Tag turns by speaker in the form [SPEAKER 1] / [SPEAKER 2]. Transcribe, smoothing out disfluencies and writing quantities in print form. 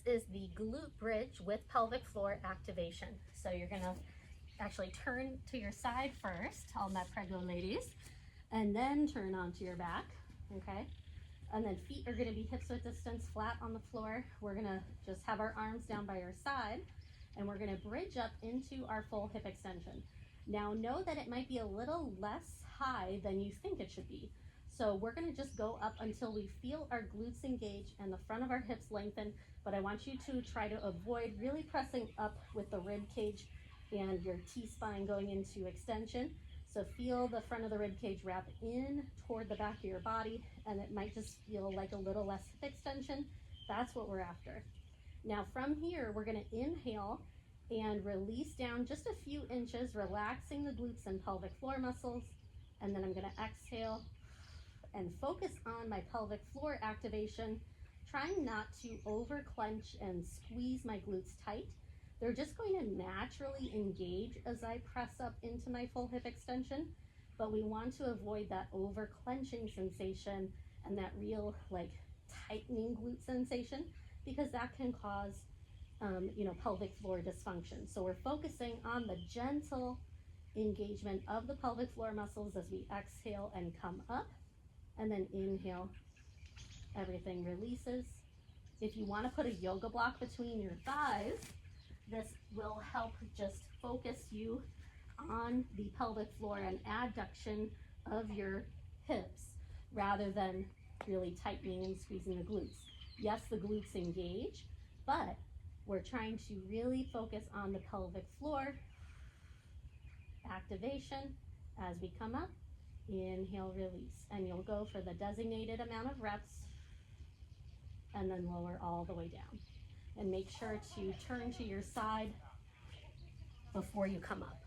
[SPEAKER 1] is the glute bridge with pelvic floor activation. So you're gonna actually turn to your side first, all my prego ladies, and then turn onto your back, okay? And then feet are gonna be hips width distance flat on the floor. We're gonna just have our arms down by our side, and we're gonna bridge up into our full hip extension. Now know that it might be a little less high than you think it should be. So we're gonna just go up until we feel our glutes engage and the front of our hips lengthen, but I want you to try to avoid really pressing up with the rib cage and your T-spine going into extension. So feel the front of the rib cage wrap in toward the back of your body, and it might just feel like a little less hip extension. That's what we're after. Now from here, we're gonna inhale and release down just a few inches, relaxing the glutes and pelvic floor muscles. And then I'm gonna exhale and focus on my pelvic floor activation, trying not to over clench and squeeze my glutes tight. They're just going to naturally engage as I press up into my full hip extension, but we want to avoid that over clenching sensation and that real like tightening glute sensation, because that can cause pelvic floor dysfunction. So we're focusing on the gentle engagement of the pelvic floor muscles as we exhale and come up, and then inhale, everything releases. If you want to put a yoga block between your thighs, this will help just focus you on the pelvic floor and adduction of your hips rather than really tightening and squeezing the glutes. Yes, the glutes engage, but we're trying to really focus on the pelvic floor activation as we come up. Inhale, release, and you'll go for the designated amount of reps and then lower all the way down. And make sure to turn to your side before you come up.